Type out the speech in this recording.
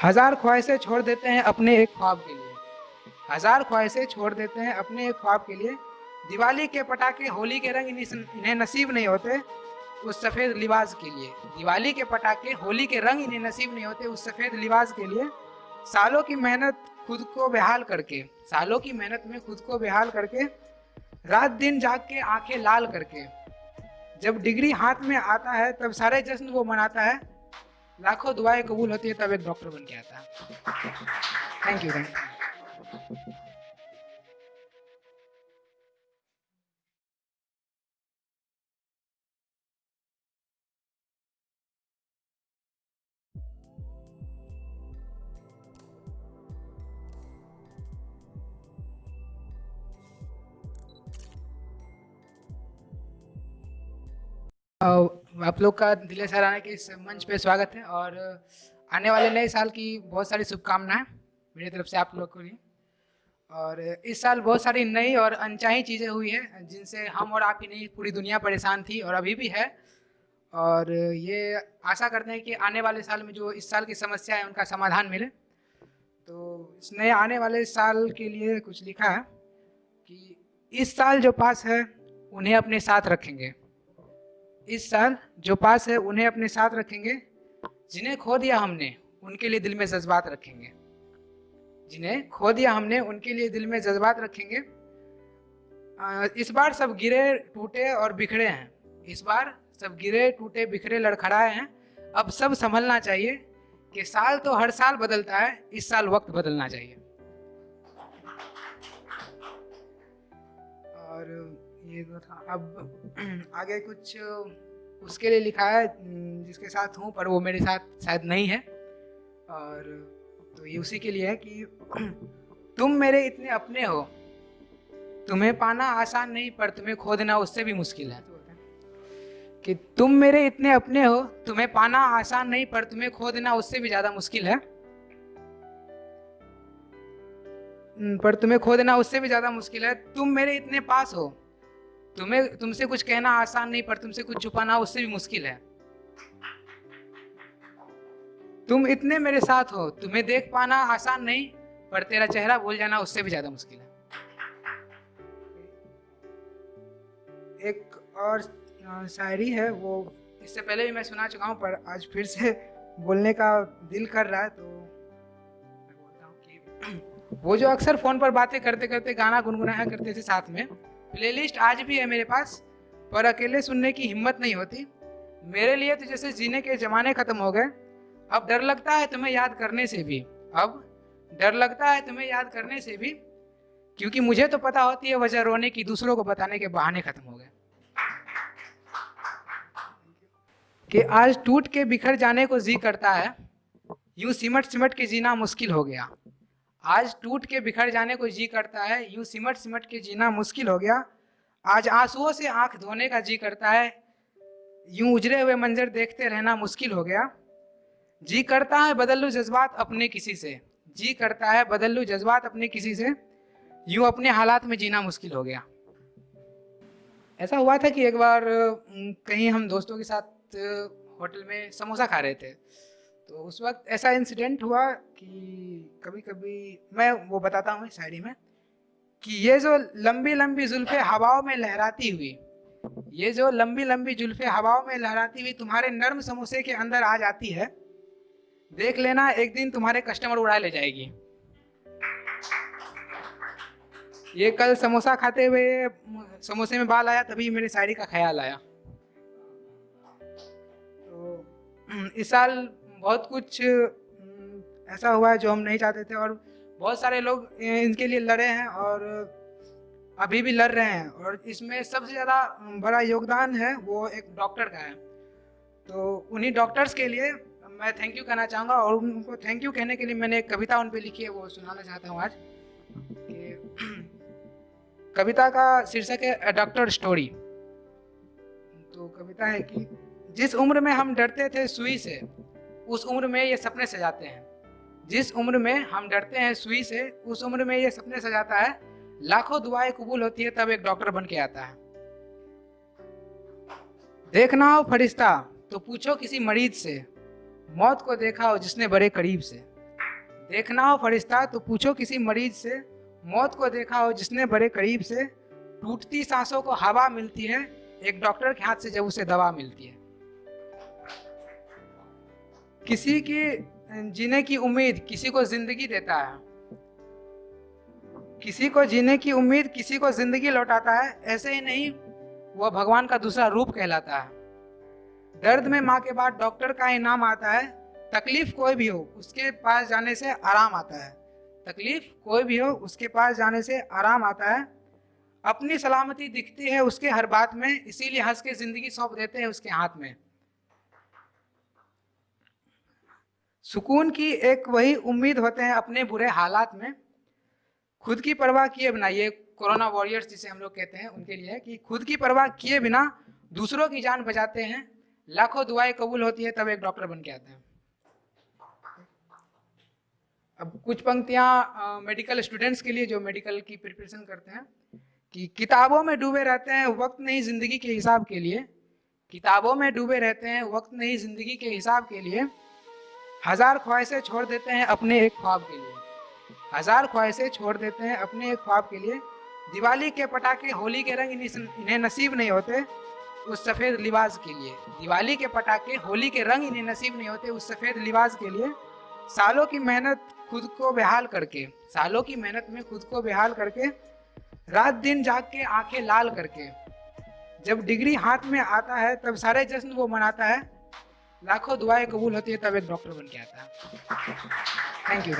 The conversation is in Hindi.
हजार ख्वाहिशें छोड़ देते हैं अपने एक ख्वाब के लिए। हजार ख्वाहिशें छोड़ देते हैं अपने एक ख्वाब के लिए। दिवाली के पटाखे होली के रंग इन्हें नसीब नहीं होते उस सफ़ेद लिबास के लिए। दिवाली के पटाखे होली के रंग इन्हें नसीब नहीं होते उस सफ़ेद लिबास के लिए। सालों की मेहनत खुद को बेहाल करके, सालों की मेहनत में खुद को बेहाल करके, रात दिन जाग के आंखें लाल करके, जब डिग्री हाथ में आता है तब सारे जश्न वो मनाता है। लाखों दुआएं कबूल होती है तब एक डॉक्टर बन के आता है। Thank you, thank you. आप लोग का दिले सराहना के इस मंच पे स्वागत है और आने वाले नए साल की बहुत सारी शुभकामनाएं मेरी तरफ से आप लोग को लिए। और इस साल बहुत सारी नई और अनचाही चीज़ें हुई है जिनसे हम और आप ही नहीं पूरी दुनिया परेशान थी और अभी भी है। और ये आशा करते हैं कि आने वाले साल में जो इस साल की समस्या है उनका समाधान मिले। तो इस नए आने वाले साल के लिए कुछ लिखा है कि इस साल जो पास है उन्हें अपने साथ रखेंगे। इस साल जो पास है उन्हें अपने साथ रखेंगे। जिन्हें खो दिया हमने उनके लिए दिल में जज्बात रखेंगे। जिन्हें खो दिया हमने उनके लिए दिल में जज्बात रखेंगे। इस बार सब गिरे टूटे और बिखरे हैं। इस बार सब गिरे टूटे बिखरे लड़खड़ाए हैं। अब सब संभलना चाहिए कि साल तो हर साल बदलता है, इस साल वक्त बदलना चाहिए। और ये तो था। अब आगे कुछ उसके लिए लिखा है जिसके साथ हूँ पर वो मेरे साथ शायद नहीं है। और तो ये उसी के लिए है कि तुम मेरे इतने अपने हो, तुम्हें पाना आसान नहीं पर तुम्हें खो देना उससे भी मुश्किल है। कि तुम मेरे इतने अपने हो, तुम्हें पाना आसान नहीं पर तुम्हें खो देना उससे भी ज्यादा मुश्किल है। पर तुम्हें खो देना उससे भी ज्यादा मुश्किल है। तुम मेरे इतने पास हो, तुमसे कुछ कहना आसान नहीं पर तुमसे कुछ छुपाना उससे भी मुश्किल है। तुम इतने मेरे साथ हो, तुम्हें देख पाना आसान नहीं पर तेरा चेहरा भूल जाना उससे भी ज्यादा मुश्किल है। एक और शायरी है, वो इससे पहले भी मैं सुना चुका हूँ पर आज फिर से बोलने का दिल कर रहा है तो मैं बोलता हूँ कि वो जो अक्सर फोन पर बातें करते करते गाना गुनगुनाया करते थे साथ में, प्लेलिस्ट आज भी है मेरे पास पर अकेले सुनने की हिम्मत नहीं होती। मेरे लिए तो जैसे जीने के जमाने खत्म हो गए। अब डर लगता है तुम्हें याद करने से भी, अब डर लगता है तुम्हें याद करने से भी, क्योंकि मुझे तो पता होती है वजह रोने की, दूसरों को बताने के बहाने खत्म हो गए। कि आज टूट के बिखर जाने को जी करता है, यूं सिमट सिमट के जीना मुश्किल हो गया। आज टूट के बिखर जाने को जी करता है, यूं सिमट सिमट के जीना मुश्किल हो गया। आज आंसुओं से आंख धोने का जी करता है, यूं उजरे हुए मंजर देखते रहना मुश्किल हो गया। जी करता है बदल लूं जज्बात अपने किसी से, जी करता है बदल लूं जज्बात अपने किसी से, यूं अपने हालात में जीना मुश्किल हो गया। ऐसा हुआ था कि एक बार कहीं हम दोस्तों के साथ होटल में समोसा खा रहे थे। तो उस वक्त ऐसा इंसिडेंट हुआ कि कभी कभी मैं वो बताता हूँ शायरी में कि ये जो लंबी लंबी जुल्फे हवाओं में लहराती हुई, ये जो लंबी लंबी जुल्फे हवाओं में लहराती हुई तुम्हारे नर्म समोसे के अंदर आ जाती है, देख लेना एक दिन तुम्हारे कस्टमर उड़ा ले जाएगी। ये कल समोसा खाते हुए समोसे में बाल आया तभी मेरी शायरी का ख्याल आया। तो इस साल बहुत कुछ ऐसा हुआ है जो हम नहीं चाहते थे और बहुत सारे लोग इनके लिए लड़े हैं और अभी भी लड़ रहे हैं। और इसमें सबसे ज़्यादा बड़ा योगदान है वो एक डॉक्टर का है। तो उन्हीं डॉक्टर्स के लिए मैं थैंक यू कहना चाहूँगा और उनको थैंक यू कहने के लिए मैंने एक कविता उन पर लिखी है, वो सुनाना चाहता हूँ आज। कि कविता का शीर्षक है डॉक्टर स्टोरी। तो कविता है कि जिस उम्र में हम डरते थे सुई से, उस उम्र में ये सपने सजाते हैं। जिस उम्र में हम डरते हैं सुई से, उस उम्र में ये सपने सजाता है। लाखों दुआएं कबूल होती है तब एक डॉक्टर बन के आता है। देखना हो फरिश्ता तो पूछो किसी मरीज से, मौत को देखा हो जिसने बड़े करीब से। देखना हो फरिश्ता तो पूछो किसी मरीज से, मौत को देखा हो जिसने बड़े करीब से, टूटती सांसों को हवा मिलती है, एक डॉक्टर के हाथ से जब उसे दवा मिलती है। किसी की जीने की उम्मीद किसी को जिंदगी देता है, किसी को जीने की उम्मीद किसी को जिंदगी लौटाता है, ऐसे ही नहीं वह भगवान का दूसरा रूप कहलाता है। दर्द में माँ के बाद डॉक्टर का ही नाम आता है, तकलीफ कोई भी हो उसके पास जाने से आराम आता है, तकलीफ कोई भी हो उसके पास जाने से आराम आता है। अपनी सलामती दिखती है उसके हर बात में, इसीलिए हंस के जिंदगी सौंप देते हैं उसके हाथ में। सुकून की एक वही उम्मीद होते हैं अपने बुरे हालात में, खुद की परवाह किए बिना, ये कोरोना वॉरियर्स जिसे हम लोग कहते हैं उनके लिए है कि खुद की परवाह किए बिना दूसरों की जान बचाते हैं, लाखों दुआएं कबूल होती है तब एक डॉक्टर बन के आते हैं। अब कुछ पंक्तियां मेडिकल स्टूडेंट्स के लिए जो मेडिकल की प्रिपरेशन करते हैं कि किताबों में डूबे रहते हैं वक्त नहीं जिंदगी के हिसाब के लिए, किताबों में डूबे रहते हैं वक्त नहीं जिंदगी के हिसाब के लिए, हजार ख्वाहिशें छोड़ देते हैं अपने एक ख्वाब के लिए, हजार ख्वाहिशें छोड़ देते हैं अपने एक ख्वाब के लिए। दिवाली के पटाखे होली के रंग इन्हें नसीब नहीं होते उस सफ़ेद लिबास के लिए, दिवाली के पटाखे होली के रंग इन्हें नसीब नहीं होते उस सफ़ेद लिबास के लिए। सालों की मेहनत खुद को बेहाल करके, सालों की मेहनत में खुद को बेहाल करके, रात दिन जाग के आंखें लाल करके, जब डिग्री हाथ में आता है तब सारे जश्न वो मनाता है, लाखों दुआएं कबूल होती है तब एक डॉक्टर बन के आता है। Thank you.